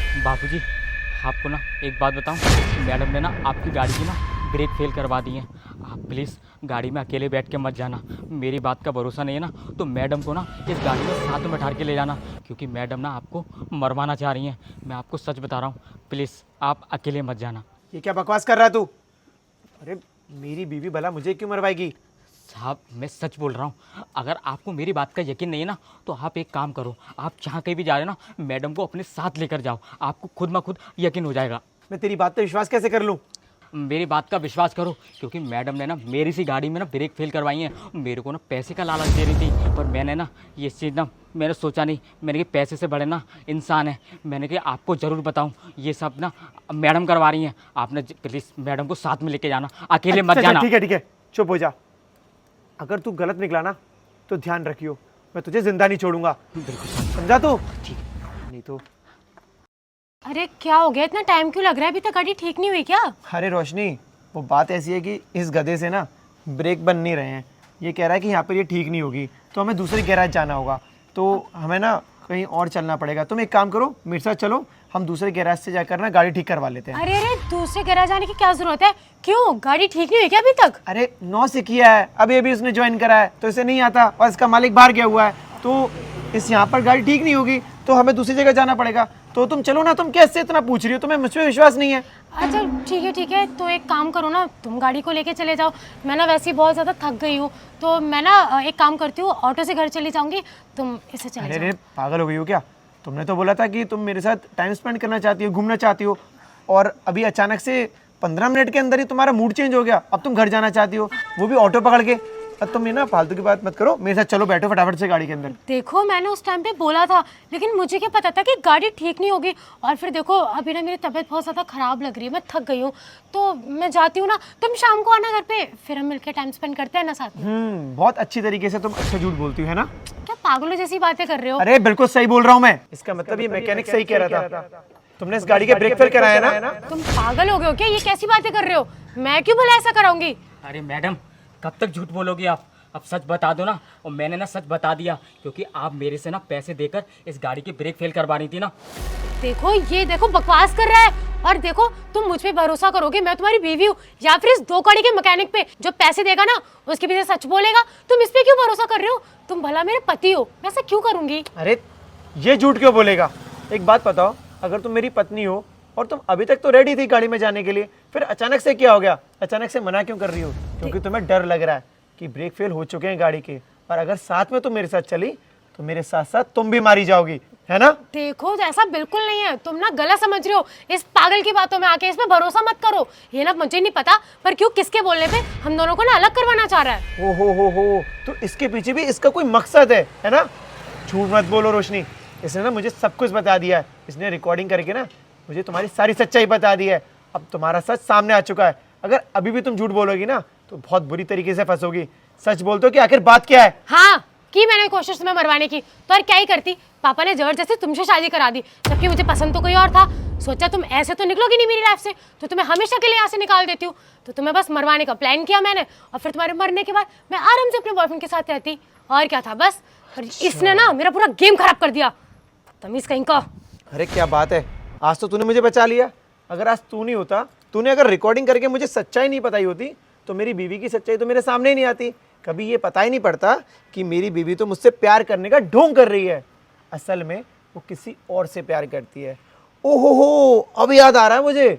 बाबूजी, आपको ना एक बात बताऊं, मैडम ने ना आपकी गाड़ी की ना ब्रेक फेल करवा दी है। आप प्लीज़ गाड़ी में अकेले बैठ के मत जाना। मेरी बात का भरोसा नहीं है ना तो मैडम को ना इस गाड़ी में साथ में बैठा के ले जाना, क्योंकि मैडम ना आपको मरवाना चाह रही हैं। मैं आपको सच बता रहा हूँ, प्लीज़ आप अकेले मत जाना। ये क्या बकवास कर रहा है तू? अरे मेरी बीवी भला मुझे क्यों मरवाएगी? साहब मैं सच बोल रहा हूँ, अगर आपको मेरी बात का यकीन नहीं है ना तो आप एक काम करो, आप जहाँ कहीं भी जा रहे हो ना मैडम को अपने साथ लेकर जाओ, आपको खुद ब खुद यकीन हो जाएगा। मैं तेरी बात पे विश्वास कैसे कर लूँ? मेरी बात का विश्वास करो, क्योंकि मैडम ने ना मेरी सी गाड़ी में ना ब्रेक फेल करवाई है। मेरे को ना पैसे का लालच दे रही थी, पर मैंने ना ये चीज़ ना मैंने सोचा नहीं, मैंने कि पैसे से बड़े ना इंसान है, मैंने कि आपको ज़रूर बताऊं ये सब ना मैडम करवा रही हैं। आपने प्लीज़ मैडम को साथ में लेके जाना, अकेले मत जाना। ठीक है, चुप हो जा। अगर तू गलत निकला ना तो ध्यान रखियो, मैं तुझे जिंदा नहीं छोड़ूंगा। समझा तू? ठीक। नहीं तो। अरे क्या हो गया, इतना टाइम क्यों लग रहा है? अभी तक गाड़ी ठीक नहीं हुई क्या? अरे रोशनी, वो बात ऐसी है कि इस गधे से ना ब्रेक बन नहीं रहे हैं। ये कह रहा है कि यहाँ पर ये ठीक नहीं होगी तो हमें दूसरे गैराज जाना होगा, तो हमें ना कहीं और चलना पड़ेगा। तुम एक काम करो, मेरे साथ चलो, हम दूसरे गैराज से जाकर ना गाड़ी ठीक करवा लेते हैं। अरे दूसरे गैराज जाने की क्या जरूरत है? क्यों, गाड़ी ठीक नहीं हुई क्या अभी तक? अरे 9 से किया है, अभी उसने ज्वाइन करा है तो इसे नहीं आता, और इसका मालिक बाहर गया हुआ है, तो इस यहाँ पर गाड़ी ठीक नहीं होगी तो हमें दूसरी जगह जाना पड़ेगा। तो तुम चलो ना, तुम कैसे इतना पूछ रही हो? तुम्हें मुझ पर विश्वास नहीं है? अच्छा ठीक है, तो एक काम करो ना, तुम गाड़ी को लेके चले जाओ। मैं ना वैसे ही बहुत ज़्यादा थक गई हूँ, तो मैं ना एक काम करती हूँ, ऑटो से घर चली जाऊँगी, तुम इसे चले जाओ। अरे पागल हो गई हो क्या? तुमने तो बोला था कि तुम मेरे साथ टाइम स्पेंड करना चाहती हो, घूमना चाहती हो, और अभी अचानक से 15 मिनट के अंदर ही तुम्हारा मूड चेंज हो गया। अब तुम घर जाना चाहती हो, वो भी ऑटो पकड़ के। अब तुम ये ना फालतू की बात मत करो, मेरे साथ चलो, बैठो फटाफट से गाड़ी के अंदर। देखो मैंने उस टाइम पे बोला था, लेकिन मुझे क्या पता था कि गाड़ी ठीक नहीं होगी। और फिर देखो अभी ना मेरी तबीयत बहुत ज़्यादा ख़राब लग रही है, मैं थक गई हूँ, तो मैं जाती हूँ ना। तुम शाम को आना घर पे, फिर हम मिलकर टाइम स्पेंड करते हैं ना साथ में। बहुत अच्छी तरीके से तुम अच्छा झूठ बोलती हो, है ना? क्या पागलों जैसी बातें कर रहे हो? अरे बिल्कुल सही बोल रहा हूँ मैं। इसका मतलब ये मैकेनिक सही कह रहा था। तुमने इस गाड़ी के ब्रेक फेल कराया ना? तुम पागल हो गए हो क्या? ये कैसी बातें कर रहे हो? मैं क्यों भला ऐसा कराऊंगी? अरे मैडम, कब तक झूठ बोलोगी आप? अब सच बता दो ना। और मैंने ना सच बता दिया, क्योंकि आप मेरे से ना पैसे देकर इस गाड़ी की ब्रेक फेल करवा रही थी ना। देखो ये देखो बकवास कर रहा है। और देखो तुम मुझ पे भरोसा करोगे, मैं तुम्हारी बीवी हूँ, या फिर इस दो कड़ी के मैकेनिक पे जो पैसे देगा ना उसके पीछे सच बोलेगा? तुम इस पे क्यों भरोसा कर रहे हो? तुम भला मेरे पति हो, मैं ऐसा क्यों करूंगी? अरे ये झूठ क्यों बोलेगा? एक बात बताओ, अगर तुम मेरी पत्नी हो और तुम अभी तक तो रेडी थी गाड़ी में जाने के लिए, फिर अचानक से क्या हो गया? अचानक से मना क्यों कर रही हो? क्योंकि तुम्हें डर लग रहा है कि ब्रेक फेल हो चुके हैं गाड़ी के, और अगर साथ में तुम मेरे साथ चली तो मेरे साथ साथ तुम भी मारी जाओगी, है ना? देखो ऐसा बिल्कुल नहीं है, तुम ना गलत समझ रहे हो। इस पागल की बातों में आके इसमें भरोसा मत करो। ये ना मुझे नहीं पता पर क्यों किसके बोलने पे हम दोनों को ना अलग करवाना चाह रहा है। हो, तो इसके पीछे भी इसका कोई मकसद है ना? झूठ मत बोलो रोशनी, इसने ना मुझे सब कुछ बता दिया है। इसने रिकॉर्डिंग करके ना मुझे तुम्हारी सारी सच्चाई बता दी है। अब तुम्हारा सच सामने आ चुका है। अगर अभी भी तुम झूठ बोलोगी ना तो बहुत बुरी तरीके से फंसोगी। सच बोल दो कि आखिर बात क्या है? हाँ की मैंने कोशिश तुम्हें मरवाने की, तो और क्या ही करती। पापा ने जबरदस्ती तुमसे शादी करा दी, जबकि मुझे पसंद तो कोई और था। सोचा तुम ऐसे तो निकलोगी नहीं मेरी लाइफ से, तो तुम्हें हमेशा के लिए यहाँ से निकाल देती हूँ। तो तुम्हें बस मरवाने का प्लान किया मैंने, और फिर तुम्हारे मरने के बाद मैं आराम से अपने बॉयफ्रेंड के साथ रहती। और क्या था बस। और इसने ना मेरा पूरा गेम खराब कर दिया, तमीज कहीं का। अरे क्या बात है, आज तो तूने मुझे बचा लिया। अगर आज तू नहीं होता, तूने अगर रिकॉर्डिंग करके मुझे सच्चाई नहीं बताई होती तो मेरी बीवी की सच्चाई तो मेरे सामने ही नहीं आती। कभी ये पता ही नहीं पड़ता कि मेरी बीवी तो मुझसे प्यार करने का ढोंग कर रही है, असल में वो किसी और से प्यार करती है। ओहो, अब याद आ रहा है मुझे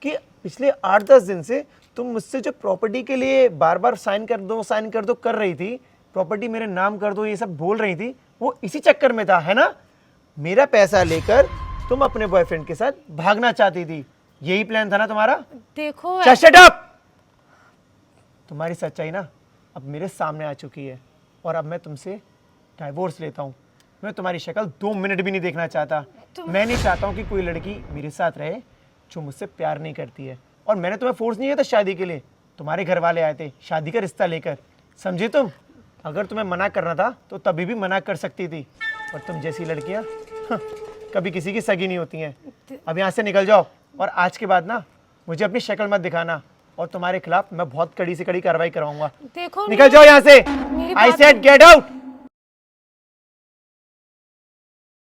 कि पिछले 8-10 दिन से तुम मुझसे जो प्रॉपर्टी के लिए बार बार साइन कर दो कर रही थी, प्रॉपर्टी मेरे नाम कर दो, ये सब बोल रही थी, वो इसी चक्कर में था, है ना? मेरा पैसा लेकर तुम अपने बॉयफ्रेंड के साथ भागना चाहती थी, यही प्लान था ना तुम्हारा? देखो शट अप! तुम्हारी सच्चाई ना अब मेरे सामने आ चुकी है, और अब मैं तुमसे डाइवोर्स लेता हूँ। मैं तुम्हारी शक्ल 2 मिनट भी नहीं देखना चाहता। मैं नहीं चाहता हूँ कि कोई लड़की मेरे साथ रहे जो मुझसे प्यार नहीं करती है। और मैंने तुम्हें फोर्स नहीं किया था शादी के लिए, तुम्हारे घर वाले आए थे शादी का रिश्ता लेकर, समझे तुम? अगर तुम्हें मना करना था तो तभी भी मना कर सकती थी, और तुम जैसी लड़कियाँ कभी किसी की सगी नहीं होती हैं। अब यहाँ से निकल जाओ, और आज के बाद ना मुझे अपनी शक्ल मत दिखाना, और तुम्हारे खिलाफ मैं बहुत कड़ी से कड़ी कार्रवाई कराऊंगा। देखो निकल जाओ यहाँ से। I said get out.